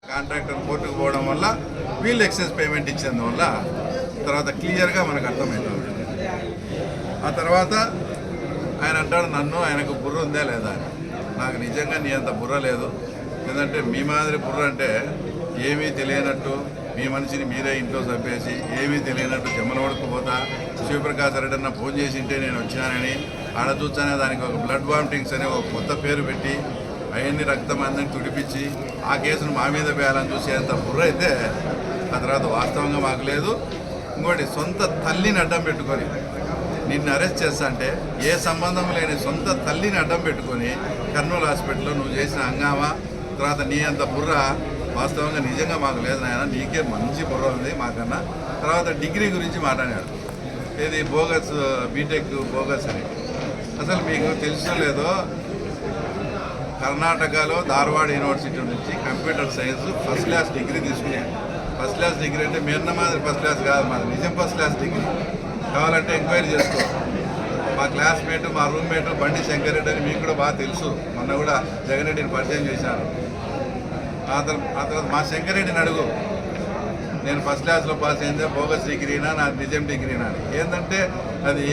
Contractor కోర్టుకు పోవడం వల్ల వీళ్ళు ఎక్సెస్ పేమెంట్ ఇచ్చేందువల్ల తర్వాత క్లియర్గా మనకు అర్థమవుతుంది. ఆ తర్వాత ఆయన అంటాడు ఆయనకు బుర్ర ఉందా లేదా అని. నాకు నిజంగా నీ అంత బుర్ర లేదు. ఎందుకంటే మీ మాదిరి బుర్ర అంటే ఏమీ తెలియనట్టు మీ మనిషిని మీరే ఇంట్లో చంపేసి ఏమీ తెలియనట్టు జమ్మల వడుకుపోతా శివప్రకాశ్ రెడ్డి అన్న ఫోన్ చేసి ఉంటే నేను వచ్చానని ఆడ చూచానే దానికి ఒక బ్లడ్ వామిటింగ్స్ అనే ఒక కొత్త పేరు పెట్టి అవన్నీ రక్తం అందరిని తుడిపించి ఆ కేసును మా మీద వేయాలని చూసేంత బుర్ర అయితే ఆ తర్వాత వాస్తవంగా మాకు లేదు. ఇంకోటి సొంత తల్లిని అడ్డం పెట్టుకొని నిన్ను అరెస్ట్ చేస్తా అంటే ఏ సంబంధం లేని సొంత తల్లిని అడ్డం పెట్టుకొని కర్నూలు హాస్పిటల్లో నువ్వు చేసిన హంగామా తర్వాత నీ అంత బుర్ర వాస్తవంగా నిజంగా మాకు లేదు నాయన, నీకే మంచి బుర్ర ఉంది మాకన్నా. తర్వాత డిగ్రీ గురించి మాట్లాడాడు, ఇది బోగస్ బీటెక్ బోగస్ అని. అసలు మీకు తెలుసో లేదో కర్ణాటకలో ధార్వాడ్ యూనివర్సిటీ నుంచి computer science first class degree తీసుకున్నాను. ఫస్ట్ క్లాస్ డిగ్రీ అంటే మీన్న మాదిరి ఫస్ట్ క్లాస్ కాదు, మాది నిజం ఫస్ట్ క్లాస్ డిగ్రీ. కావాలంటే ఎంక్వైరీ చేసుకో. మా క్లాస్మేట్ మా రూమ్మేట్ బండి శంకరెడ్డి అని మీకు కూడా బాగా తెలుసు, మొన్న కూడా జగన్ రెడ్డిని పరిచయం చేశాను. ఆ తర్వాత మా శంకరెడ్డిని అడుగు, నేను ఫస్ట్ క్లాస్లో పాస్ అయిందే బోగస్ డిగ్రీనా నా నిజం డిగ్రీనా అని. ఏంటంటే అది